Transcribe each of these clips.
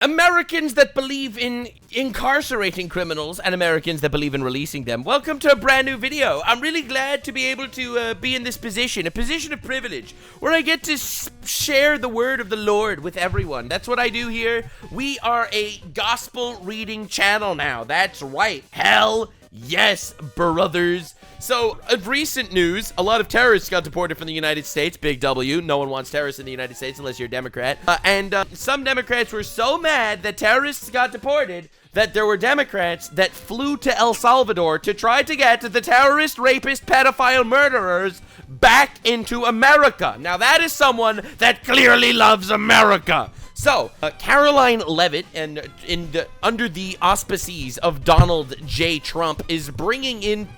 Americans that believe in incarcerating criminals and Americans that believe in releasing them. Welcome to a brand new video. I'm really glad to be able to be in this position, a position of privilege, where I get to share the word of the Lord with everyone. That's what I do here. We are a gospel reading channel now. That's right. Hell yes, brothers. So, of recent news, a lot of terrorists got deported from the United States. Big W. No one wants terrorists in the United States unless you're a Democrat. And some Democrats were so mad that terrorists got deported that there were Democrats that flew to El Salvador to try to get the terrorist, rapist, pedophile murderers back into America. Now, that is someone that clearly loves America. So, Karoline Leavitt, and under the auspices of Donald J. Trump, is bringing in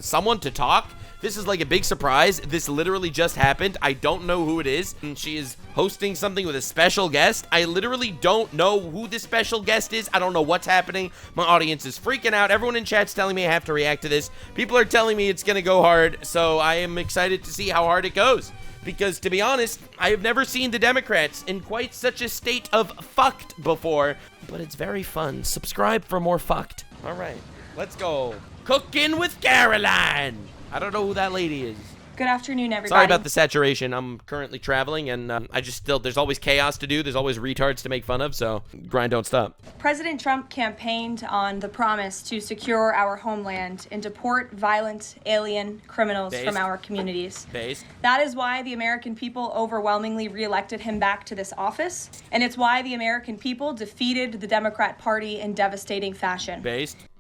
someone to talk. This is like a big surprise. This literally just happened. I don't know who it is. And she is hosting something with a special guest. I literally don't know who this special guest is. I don't know what's happening. My audience is freaking out. Everyone in chat's telling me I have to react to this. People are telling me it's gonna go hard, so I am excited to see how hard it goes. Because, to be honest, I have never seen the Democrats in quite such a state of fucked before. But it's very fun. Subscribe for more fucked. All right, let's go. Cooking with Karoline. I don't know who that lady is. Good afternoon, everybody. Sorry about the saturation. I'm currently traveling, and there's always chaos to do. There's always retards to make fun of, so grind don't stop. President Trump campaigned on the promise to secure our homeland and deport violent alien criminals from our communities. That is why the American people overwhelmingly reelected him back to this office, and it's why the American people defeated the Democrat Party in devastating fashion.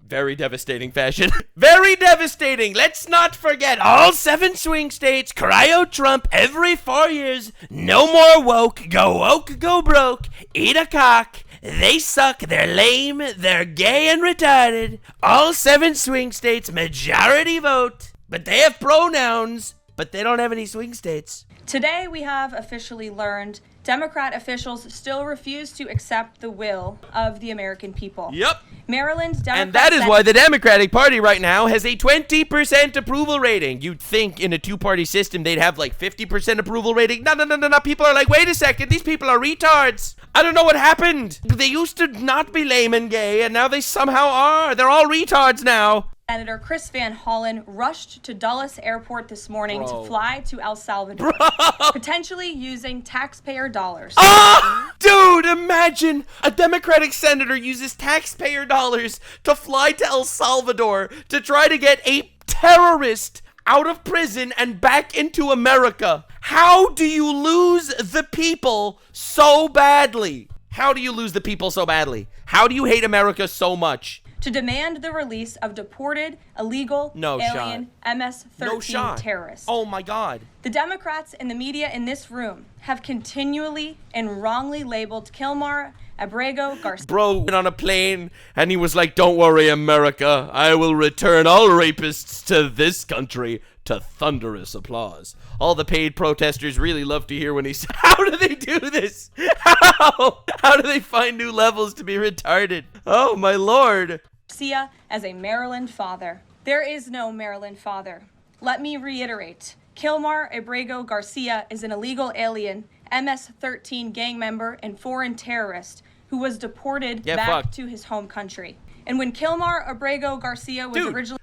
Very devastating fashion. Very devastating. Let's not forget all 7 swing states cry out Trump every 4 years. No more woke, go broke, eat a cock. They suck, they're lame, they're gay and retarded. All 7 swing states majority vote, but they have pronouns, but they don't have any swing states. Today we have officially learned Democrat officials still refuse to accept the will of the American people. Yep. Maryland Democrat and that is why the Democratic Party right now has a 20% approval rating. You'd think in a two-party system they'd have like 50% approval rating. No. People are like, wait a second, these people are retards. I don't know what happened. They used to not be lame and gay, and now they somehow are. They're all retards now. Senator Chris Van Hollen rushed to Dulles Airport this morning to fly to El Salvador, potentially using taxpayer dollars. Dude, imagine a Democratic senator uses taxpayer dollars to fly to El Salvador to try to get a terrorist out of prison and back into America. How do you lose the people so badly? How do you lose the people so badly? How do you hate America so much? To demand the release of deported, illegal, alien, MS-13 terrorists. Oh my God. The Democrats and the media in this room have continually and wrongly labeled Kilmar Abrego Garcia. Bro went on a plane and he was like, don't worry, America, I will return all rapists to this country, to thunderous applause. All the paid protesters really love to hear when he said, how do they do this? How do they find new levels to be retarded? Oh my Lord. Garcia as a Maryland father. There is no Maryland father. Let me reiterate. Kilmar Abrego Garcia is an illegal alien, MS-13 gang member, and foreign terrorist who was deported back to his home country. And when Kilmar Abrego Garcia was originally...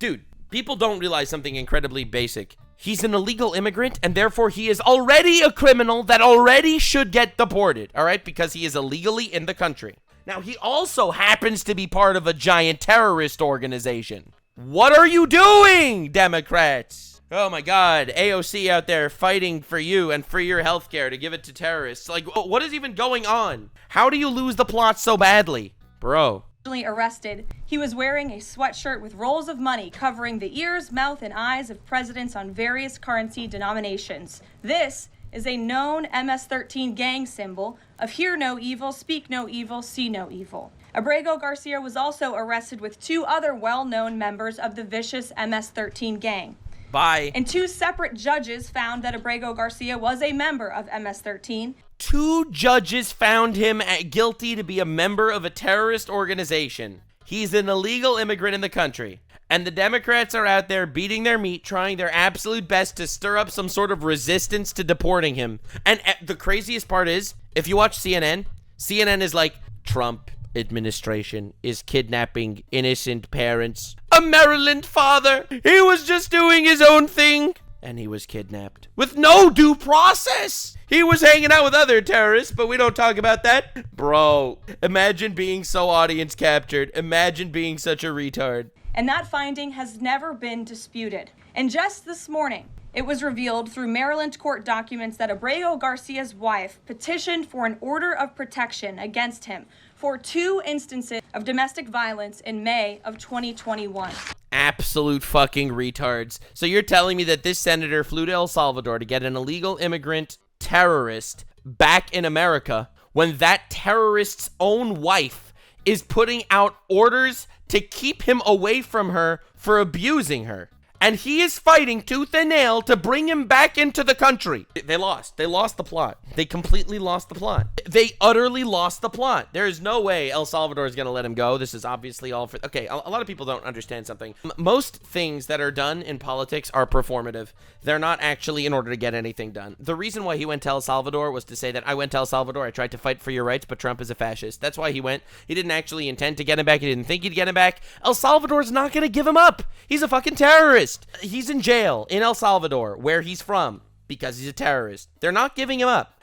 Dude, people don't realize something incredibly basic. He's an illegal immigrant, and therefore he is already a criminal that already should get deported, all right? Because he is illegally in the country. Now, he also happens to be part of a giant terrorist organization. What are you doing, Democrats? Oh my God, AOC out there fighting for you and for your healthcare to give it to terrorists. Like, what is even going on? How do you lose the plot so badly? Bro. Arrested, he was wearing a sweatshirt with rolls of money covering the ears, mouth, and eyes of presidents on various currency denominations. This is a known MS-13 gang symbol of hear no evil, speak no evil, see no evil. Abrego Garcia was also arrested with 2 other well-known members of the vicious MS-13 gang. And 2 separate judges found that Abrego Garcia was a member of MS-13. 2 judges found him guilty to be a member of a terrorist organization. He's an illegal immigrant in the country. And the Democrats are out there beating their meat, trying their absolute best to stir up some sort of resistance to deporting him. And the craziest part is, if you watch CNN, CNN is like, Trump administration is kidnapping innocent parents. A Maryland father, he was just doing his own thing, and he was kidnapped with no due process. He was hanging out with other terrorists, but we don't talk about that. Bro, imagine being so audience captured. Imagine being such a retard. And that finding has never been disputed. And just this morning, it was revealed through Maryland court documents that Abrego Garcia's wife petitioned for an order of protection against him for 2 instances of domestic violence in May of 2021. Absolute fucking retards. So you're telling me that this senator flew to El Salvador to get an illegal immigrant terrorist back in America when that terrorist's own wife is putting out orders to keep him away from her for abusing her? And he is fighting tooth and nail to bring him back into the country. They lost. They lost the plot. They completely lost the plot. They utterly lost the plot. There is no way El Salvador is going to let him go. This is obviously all for... Okay, a lot of people don't understand something. Most things that are done in politics are performative. They're not actually in order to get anything done. The reason why he went to El Salvador was to say that I went to El Salvador, I tried to fight for your rights, but Trump is a fascist. That's why he went. He didn't actually intend to get him back. He didn't think he'd get him back. El Salvador's not going to give him up. He's a fucking terrorist. He's in jail in El Salvador, where he's from, because he's a terrorist. They're not giving him up.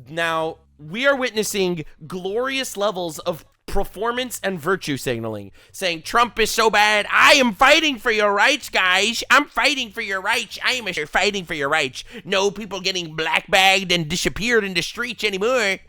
Now, we are witnessing glorious levels of performance and virtue signaling, saying Trump is so bad. I am fighting for your rights, guys. I'm fighting for your rights. I am fighting for your rights. No people getting blackbagged and disappeared in the streets anymore.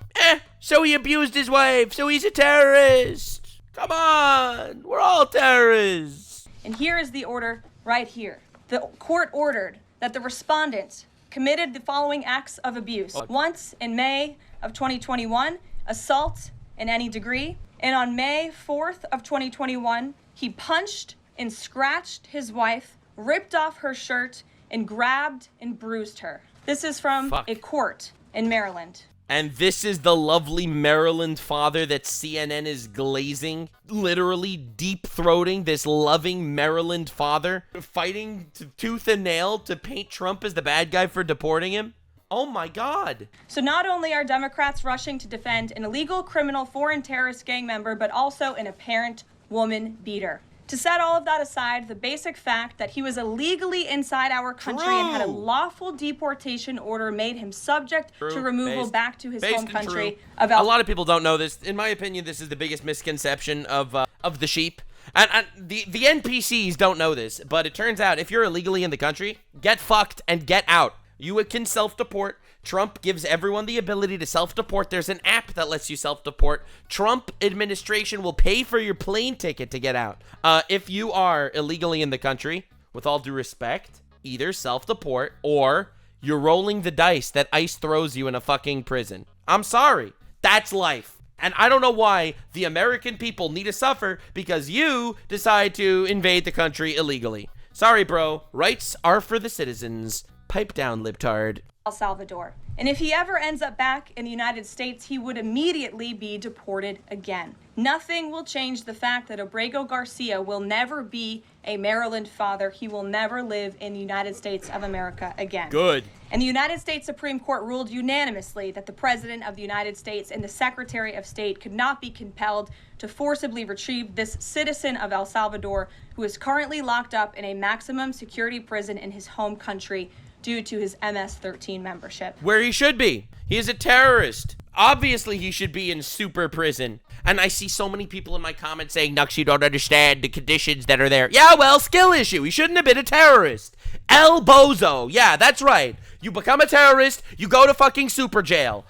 So he abused his wife, so he's a terrorist. Come on, we're all terrorists. And here is the order right here. The court ordered that the respondent committed the following acts of abuse. Once in May of 2021, assault in any degree. And on May 4th of 2021, he punched and scratched his wife, ripped off her shirt, and grabbed and bruised her. This is from a court in Maryland. And this is the lovely Maryland father that CNN is glazing, literally deep-throating this loving Maryland father, fighting tooth and nail to paint Trump as the bad guy for deporting him. Oh my God. So not only are Democrats rushing to defend an illegal criminal foreign terrorist gang member, but also an apparent woman beater. To set all of that aside, the basic fact that he was illegally inside our country and had a lawful deportation order made him subject to removal back to his home country of El Salvador. A lot of people don't know this. In my opinion, this is the biggest misconception of the sheep. And the NPCs don't know this, but it turns out if you're illegally in the country, get fucked and get out. You can self-deport. Trump gives everyone the ability to self-deport. There's an app that lets you self-deport. Trump administration will pay for your plane ticket to get out. If you are illegally in the country, with all due respect, either self-deport or you're rolling the dice that ICE throws you in a fucking prison. I'm sorry. That's life. And I don't know why the American people need to suffer because you decide to invade the country illegally. Sorry, bro. Rights are for the citizens. Pipe down, libtard. El Salvador. And if he ever ends up back in the United States, he would immediately be deported again. Nothing will change the fact that Abrego Garcia will never be a Maryland father. He will never live in the United States of America again. Good. And the United States Supreme Court ruled unanimously that the President of the United States and the Secretary of State could not be compelled to forcibly retrieve this citizen of El Salvador who is currently locked up in a maximum security prison in his home country due to his MS-13 membership. Where he should be. He is a terrorist. Obviously, he should be in super prison. And I see so many people in my comments saying, Nux, you don't understand the conditions that are there. Yeah, well, skill issue. He shouldn't have been a terrorist. El Bozo. Yeah, that's right. You become a terrorist, you go to fucking super jail.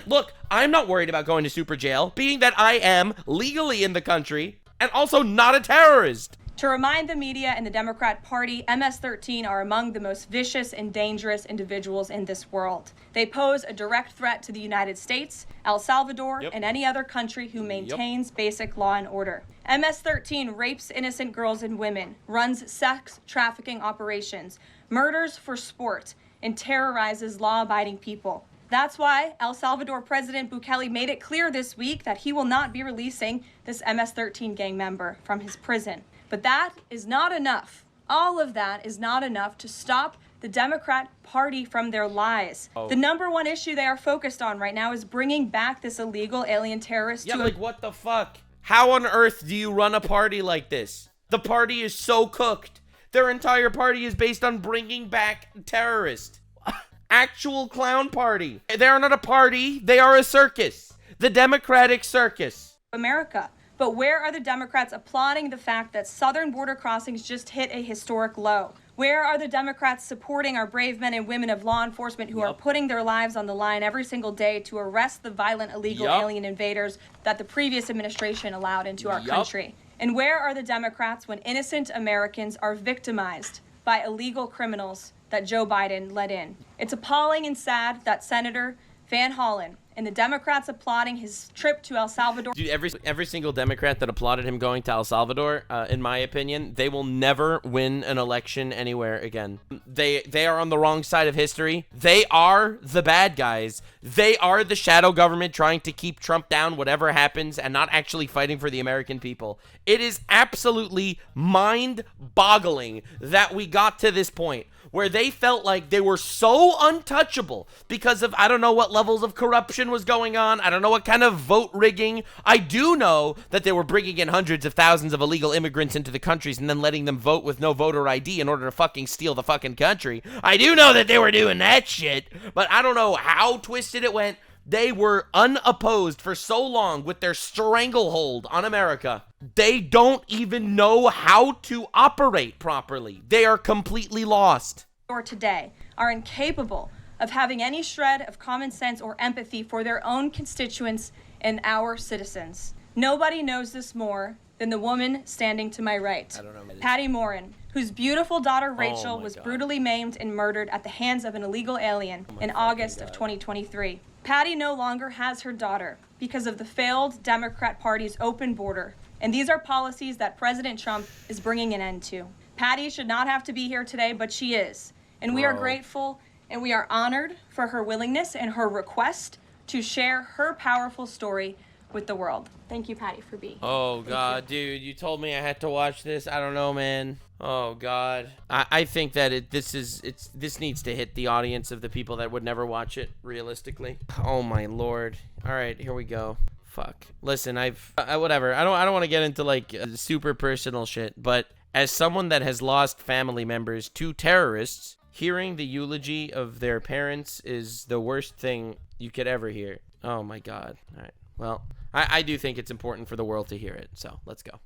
Look, I'm not worried about going to super jail, being that I am legally in the country and also not a terrorist. To remind the media and the Democrat Party, MS-13 are among the most vicious and dangerous individuals in this world. They pose a direct threat to the United States, El Salvador, and any other country who maintains basic law and order. MS-13 rapes innocent girls and women, runs sex trafficking operations, murders for sport, and terrorizes law-abiding people. That's why El Salvador President Bukele made it clear this week that he will not be releasing this MS-13 gang member from his prison. But that is not enough. All of that is not enough to stop the Democrat Party from their lies. The #1 issue they are focused on right now is bringing back this illegal alien terrorist Yeah, like what the fuck? How on earth do you run a party like this? The party is so cooked. Their entire party is based on bringing back terrorists. Actual clown party. They are not a party. They are a circus. The Democratic Circus. America. But where are the Democrats applauding the fact that southern border crossings just hit a historic low? Where are the Democrats supporting our brave men and women of law enforcement who are putting their lives on the line every single day to arrest the violent illegal alien invaders that the previous administration allowed into our country? And where are the Democrats when innocent Americans are victimized by illegal criminals that Joe Biden let in? It's appalling and sad that Senator Van Hollen and the Democrats applauding his trip to El Salvador. Dude, every single Democrat that applauded him going to El Salvador, in my opinion, they will never win an election anywhere again. They are on the wrong side of history. They are the bad guys. They are the shadow government trying to keep Trump down whatever happens and not actually fighting for the American people. It is absolutely mind-boggling that we got to this point where they felt like they were so untouchable because of, I don't know what levels of corruption was going on. I don't know what kind of vote rigging. I do know that they were bringing in hundreds of thousands of illegal immigrants into the countries and then letting them vote with no voter ID in order to fucking steal the fucking country. I do know that they were doing that shit, but I don't know how twisted it went. They were unopposed for so long with their stranglehold on America. They don't even know how to operate properly. They are completely lost. Or today are incapable of having any shred of common sense or empathy for their own constituents and our citizens. Nobody knows this more than the woman standing to my right, Patty Morin, whose beautiful daughter Rachel was brutally maimed and murdered at the hands of an illegal alien in August of 2023. Patty no longer has her daughter because of the failed Democrat Party's open border, and these are policies that President Trump is bringing an end to. Patty should not have to be here today, but she is, and we are grateful and we are honored for her willingness and her request to share her powerful story with the world. Thank you, Patty, for being here. Oh, God, dude, you told me I had to watch this. I don't know, man. Oh, God. I think that this needs to hit the audience of the people that would never watch it, realistically. Oh, my Lord. All right, here we go. Fuck. Listen, whatever. I don't want to get into, like, super personal shit, but as someone that has lost family members to terrorists, hearing the eulogy of their parents is the worst thing you could ever hear. Oh, my God. All right. Well, I do think it's important for the world to hear it, so let's go.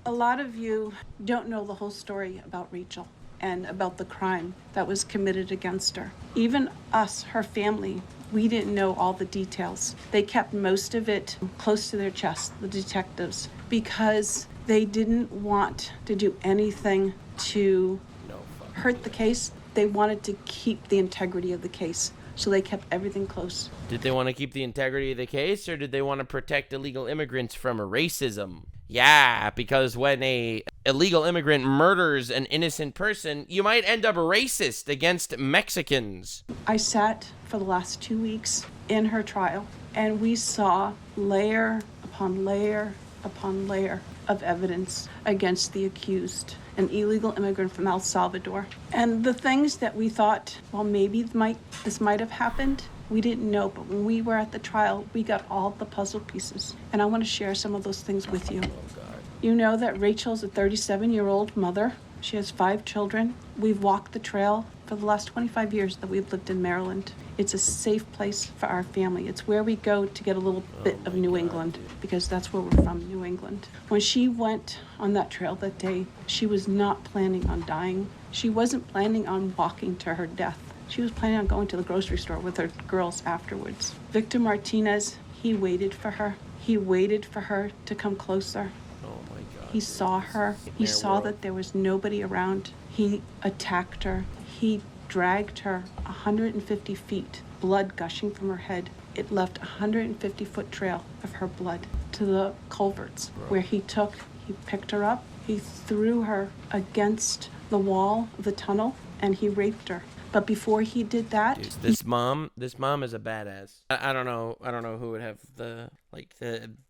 A lot of you don't know the whole story about Rachel and about the crime that was committed against her. Even us, her family, we didn't know all the details. They kept most of it close to their chest, the detectives, because they didn't want to do anything to hurt the case. They wanted to keep the integrity of the case. So they kept everything close. Did they want to keep the integrity of the case, or did they want to protect illegal immigrants from racism? Yeah, because when a illegal immigrant murders an innocent person, you might end up racist against Mexicans. I sat for the last 2 weeks in her trial, and we saw layer upon layer upon layer of evidence against the accused, an illegal immigrant from El Salvador. And the things that we thought, well, maybe this might have happened, we didn't know. But when we were at the trial, we got all the puzzle pieces. And I want to share some of those things with you. You know that Rachel's a 37-year-old mother. She has 5 children. We've walked the trail for the last 25 years that we've lived in Maryland. It's a safe place for our family. It's where we go to get a little bit of New England, because that's where we're from, New England. When she went on that trail that day, she was not planning on dying. She wasn't planning on walking to her death. She was planning on going to the grocery store with her girls afterwards. Victor Martinez, he waited for her. He waited for her to come closer. He saw her. He saw that there was nobody around. He attacked her. He dragged her 150 feet, blood gushing from her head. It left a 150-foot trail of her blood to the culverts, where he picked her up, he threw her against the wall of the tunnel, and he raped her. But before he did that, dude, this mom is a badass. I don't know who would have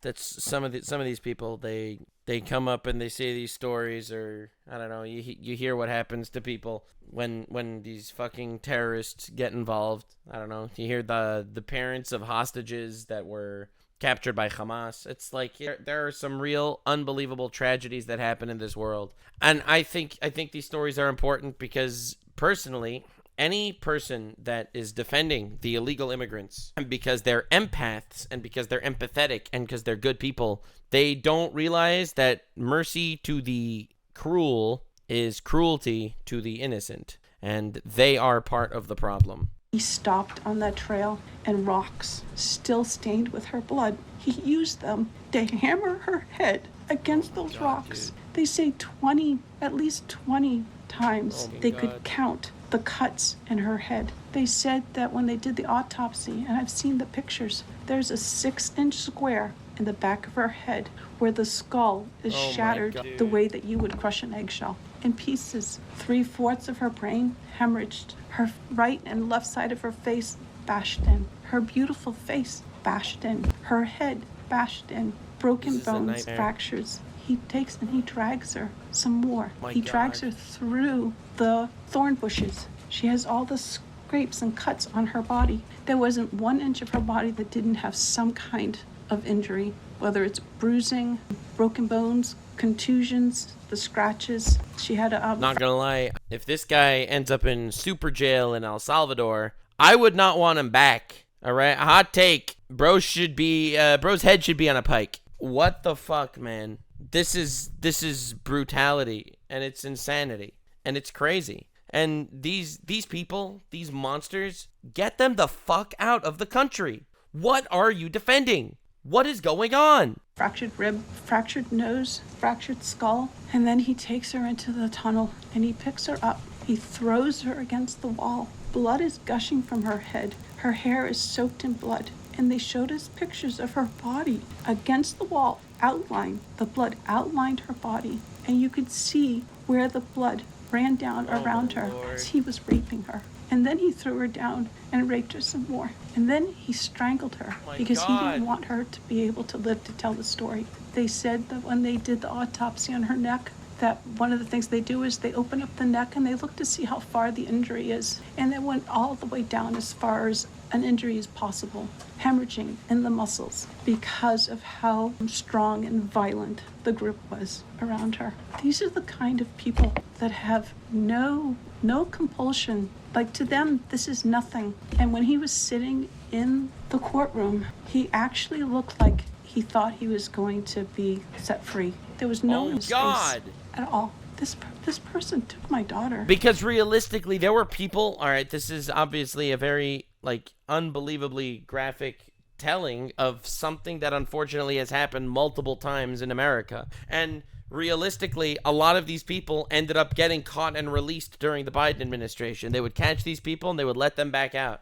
that's some of these people. They they come up and they say these stories, or I don't know, you hear what happens to people when these fucking terrorists get involved. I don't know. You hear the parents of hostages that were captured by Hamas. It's like there are some real unbelievable tragedies that happen in this world. And I think these stories are important because personally, any person that is defending the illegal immigrants, and because they're empaths and because they're empathetic and because they're good people, they don't realize that mercy to the cruel is cruelty to the innocent, and they are part of the problem. He stopped on that trail, and rocks, still stained with her blood, he used them to hammer her head against those rocks. Dude. They say at least 20 times they could count the cuts in her head. They said that when they did the autopsy, and I've seen the pictures, there's a 6-inch square in the back of her head where the skull is shattered the way that you would crush an eggshell in pieces. 3/4 of her brain hemorrhaged. Her right and left side of her face bashed in. Her beautiful face bashed in. Her head bashed in. Broken bones, fractures. He takes and he drags her some more. He drags her through the thorn bushes. She has all the scrapes and cuts on her body. There wasn't 1 inch of her body that didn't have some kind of injury, whether it's bruising, broken bones, contusions, the scratches. She had a... Not gonna lie, if this guy ends up in super jail in El Salvador, I would not want him back. All right, hot take. Bro's head should be on a pike. What the fuck, man? This is brutality, and it's insanity, and it's crazy. And these people, these monsters, get them the fuck out of the country. What are you defending? What is going on? Fractured rib, fractured nose, fractured skull. And then he takes her into the tunnel and he picks her up. He throws her against the wall. Blood is gushing from her head. Her hair is soaked in blood. And they showed us pictures of her body against the wall, outlined. The blood outlined her body. And you could see where the blood ran down around her as he was raping her. And then he threw her down and raped her some more. And then he strangled her because he didn't want her to be able to live to tell the story. They said that when they did the autopsy on her neck, that one of the things they do is they open up the neck and they look to see how far the injury is. And they went all the way down as far as an injury is possible, hemorrhaging in the muscles because of how strong and violent the group was around her. These are the kind of people that have no compulsion. Like, to them, this is nothing. And when he was sitting in the courtroom, he actually looked like he thought he was going to be set free. There was no face at all. This person took my daughter. Because realistically, there were people... All right, this is obviously a very, unbelievably graphic telling of something that unfortunately has happened multiple times in America. And realistically, a lot of these people ended up getting caught and released during the Biden administration. They would catch these people and they would let them back out.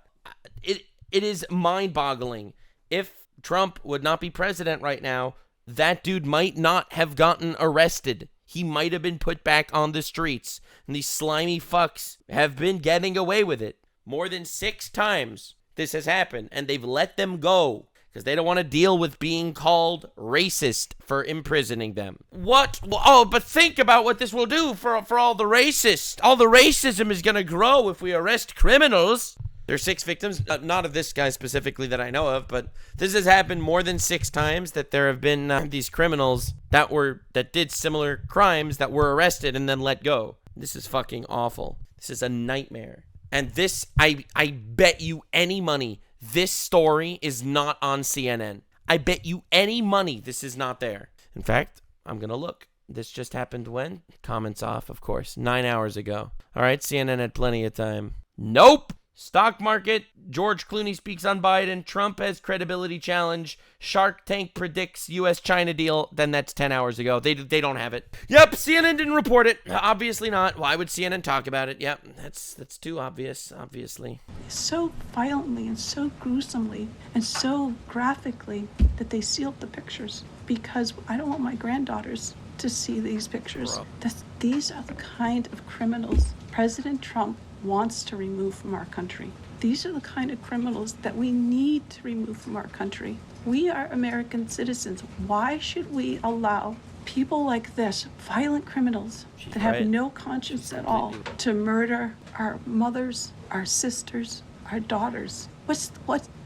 It is mind-boggling. If Trump would not be president right now, that dude might not have gotten arrested. He might have been put back on the streets. And these slimy fucks have been getting away with it. More than 6 times this has happened, and they've let them go because they don't want to deal with being called racist for imprisoning them. What? Oh, but think about what this will do for all the racists. All the racism is going to grow if we arrest criminals. There's 6 victims, not of this guy specifically that I know of, but this has happened more than 6 times that there have been these criminals that did similar crimes that were arrested and then let go. This is fucking awful. This is a nightmare. And this, I bet you any money, this story is not on CNN. I bet you any money this is not there. In fact, I'm going to look. This just happened when? Comments off, of course. 9 hours ago. All right, CNN had plenty of time. Nope. Stock market, George Clooney speaks on Biden, Trump has credibility challenge, Shark Tank predicts U.S.-China deal, then that's 10 hours ago. They don't have it. Yep, CNN didn't report it. Obviously not. Why would CNN talk about it? Yep, that's too obvious, obviously. So violently and so gruesomely and so graphically that they sealed the pictures because I don't want my granddaughters to see these pictures. These are the kind of criminals President Trump wants to remove from our country. These are the kind of criminals that we need to remove from our country. We are American citizens. Why should we allow people like this, violent criminals that have no conscience at all, to murder our mothers, our sisters, our daughters?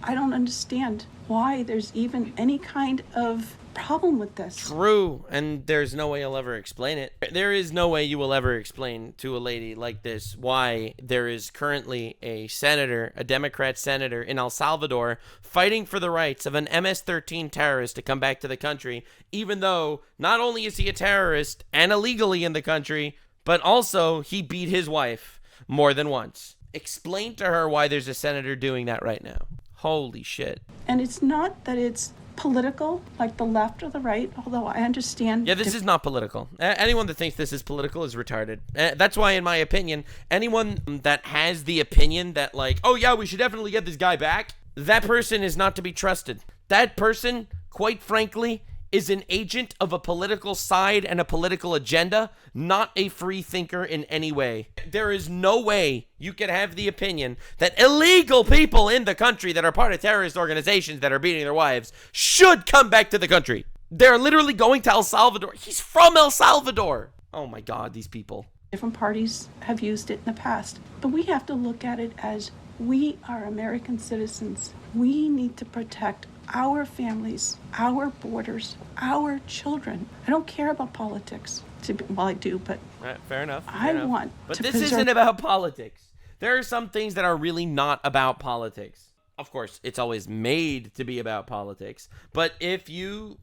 I don't understand why there's even any kind of problem with this. True, and there's no way you'll ever explain it. There is no way you will ever explain to a lady like this why there is currently a senator, a Democrat senator in El Salvador, fighting for the rights of an MS-13 terrorist to come back to the country, even though not only is he a terrorist and illegally in the country, but also he beat his wife more than once. Explain to her why there's a senator doing that right now. Holy shit. And it's not that it's political, like the left or the right, although I understand. Yeah, this is not political. Anyone that thinks this is political is retarded. That's why, in my opinion, anyone that has the opinion that, like, oh yeah, we should definitely get this guy back, that person is not to be trusted. That person, quite frankly, is an agent of a political side and a political agenda, not a free thinker in any way. There is no way you could have the opinion that illegal people in the country that are part of terrorist organizations that are beating their wives should come back to the country. They're literally going to El Salvador. He's from El Salvador. Oh my God, these people. Different parties have used it in the past, but we have to look at it as we are American citizens. We need to protect our families, our borders, our children. I don't care about politics. Well, I do, but fair enough. But this isn't about politics. There are some things that are really not about politics. Of course, it's always made to be about politics. But if you,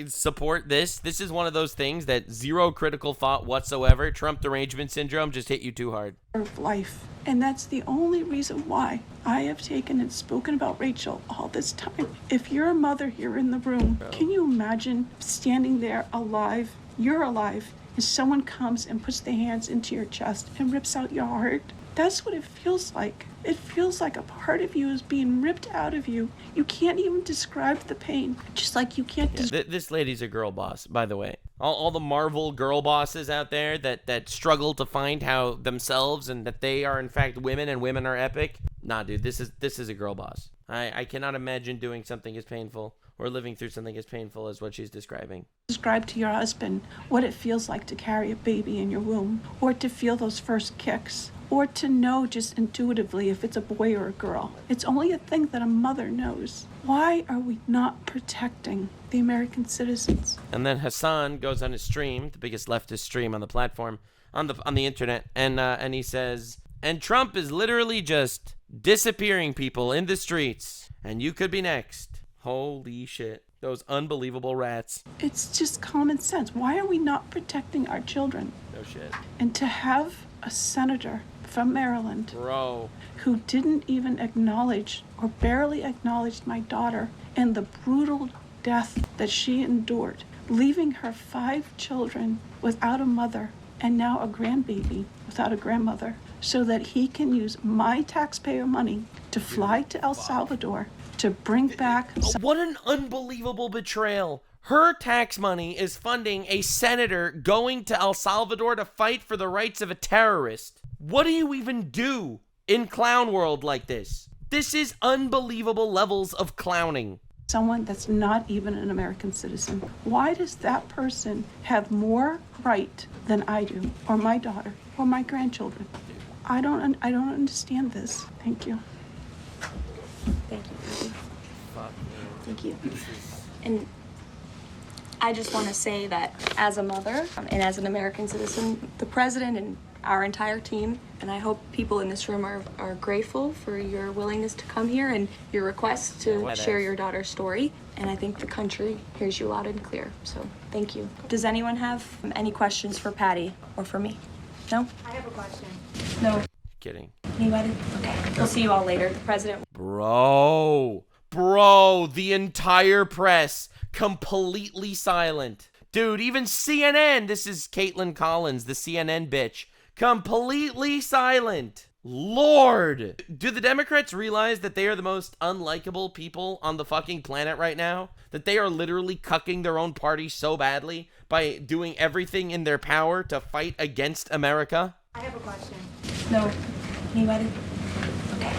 support this is one of those things that zero critical thought whatsoever, Trump derangement syndrome, just hit you too hard. Of life. And that's the only reason why I have taken and spoken about Rachel all this time. If you're a mother here in the room, can you imagine standing there alive? You're alive, and someone comes and puts their hands into your chest and rips out your heart? That's what it feels like. It feels like a part of you is being ripped out of you. You can't even describe the pain. Just like you can't This lady's a girl boss, by the way. All the Marvel girl bosses out there that struggle to find how themselves and that they are in fact women and women are epic. Nah, dude, this is a girl boss. I cannot imagine doing something as painful or living through something as painful as what she's describing. Describe to your husband what it feels like to carry a baby in your womb, or to feel those first kicks, or to know just intuitively if it's a boy or a girl. It's only a thing that a mother knows. Why are we not protecting the American citizens? And then Hassan goes on his stream, the biggest leftist stream on the platform, on the internet, and he says, and Trump is literally just disappearing people in the streets, and you could be next. Holy shit. Those unbelievable rats. It's just common sense. Why are we not protecting our children? No shit. And to have a senator from Maryland, bro, who didn't even acknowledge or barely acknowledged my daughter and the brutal death that she endured, leaving her 5 children without a mother and now a grandbaby without a grandmother, so that he can use my taxpayer money to fly to El Salvador to bring back... What an unbelievable betrayal. Her tax money is funding a senator going to El Salvador to fight for the rights of a terrorist. What do you even do in clown world like this? This is unbelievable levels of clowning. Someone that's not even an American citizen. Why does that person have more right than I do, or my daughter, or my grandchildren? I don't understand this. Thank you. Thank you. Thank you. And I just want to say that as a mother and as an American citizen, the president and our entire team, and I hope people in this room are grateful for your willingness to come here and your request to share your daughter's story. And I think the country hears you loud and clear. So thank you. Does anyone have any questions for Patty or for me? No? I have a question. No. Kidding. Anybody? Okay. We'll see you all later. The president. Bro, the entire press completely silent. Dude, even CNN, this is Caitlin Collins, the CNN bitch, completely silent. Lord, do the Democrats realize that they are the most unlikable people on the fucking planet right now? That they are literally cucking their own party so badly by doing everything in their power to fight against America? I have a question. No. Anybody? Okay.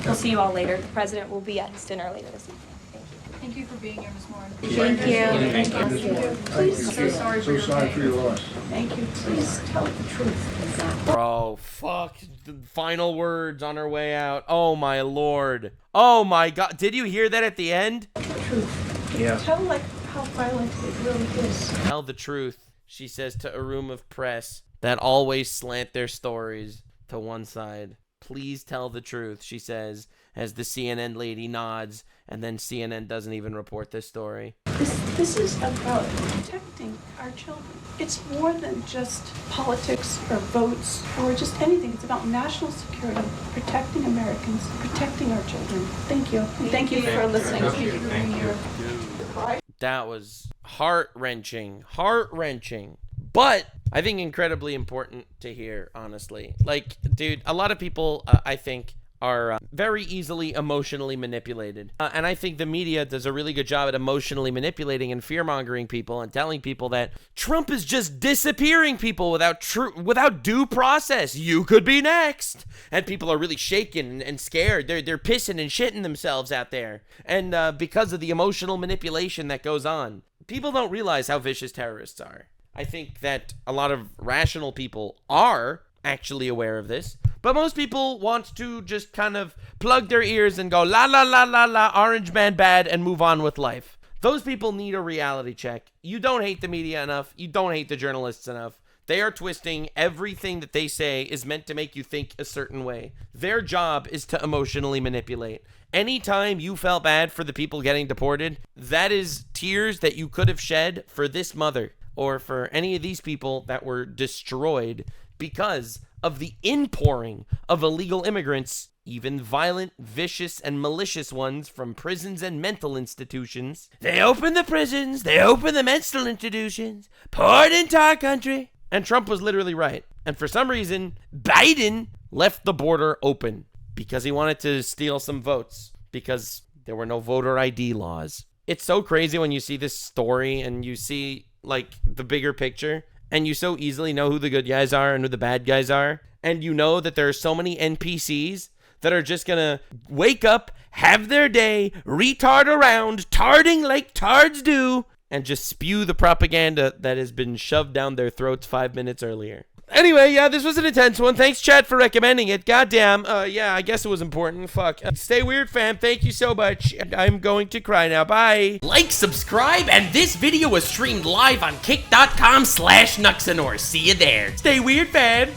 We'll see you all later. The president will be at his dinner later this evening. Thank you for being here, Ms. Moore. Thank you. Please, So sorry for your loss. thank you. Please tell the truth. Bro, fuck. The final words on her way out. Oh my lord. Oh my god. Did you hear that at the end? The truth. Yeah. Tell like how violent it really is. Tell the truth, she says to a room of press that always slant their stories to one side. Please tell the truth, she says, as the CNN lady nods, and then CNN doesn't even report this story. This is about protecting our children. It's more than just politics or votes or just anything. It's about national security, protecting Americans, protecting our children. Thank you. And thank you for listening. Thank you. That was heart-wrenching. Heart-wrenching. But I think incredibly important to hear, honestly. Like, dude, a lot of people, I think, are very easily emotionally manipulated. And I think the media does a really good job at emotionally manipulating and fear-mongering people and telling people that Trump is just disappearing people without due process. You could be next. And people are really shaken and scared. They're pissing and shitting themselves out there. And because of the emotional manipulation that goes on, people don't realize how vicious terrorists are. I think that a lot of rational people are actually aware of this, but most people want to just kind of plug their ears and go la la la la la, orange man bad, and move on with life. Those people need a reality check. You don't hate the media enough. You don't hate the journalists enough. They are twisting everything that they say is meant to make you think a certain way. Their job is to emotionally manipulate. Anytime you felt bad for the people getting deported, that is tears that you could have shed for this mother or for any of these people that were destroyed because of the inpouring of illegal immigrants, even violent, vicious, and malicious ones from prisons and mental institutions. They open the prisons, they open the mental institutions, poured into our country. And Trump was literally right. And for some reason, Biden left the border open because he wanted to steal some votes because there were no voter ID laws. It's so crazy when you see this story and you see like the bigger picture, and you so easily know who the good guys are and who the bad guys are, and you know that there are so many NPCs that are just gonna wake up, have their day, retard around, tarding like tards do, and just spew the propaganda that has been shoved down their throats 5 minutes earlier. Anyway, yeah, this was an intense one. Thanks, chat, for recommending it. Goddamn. Yeah, I guess it was important. Fuck. Stay weird, fam. Thank you so much. I'm going to cry now. Bye. Like, subscribe, and this video was streamed live on kick.com/Nuxanor. See you there. Stay weird, fam.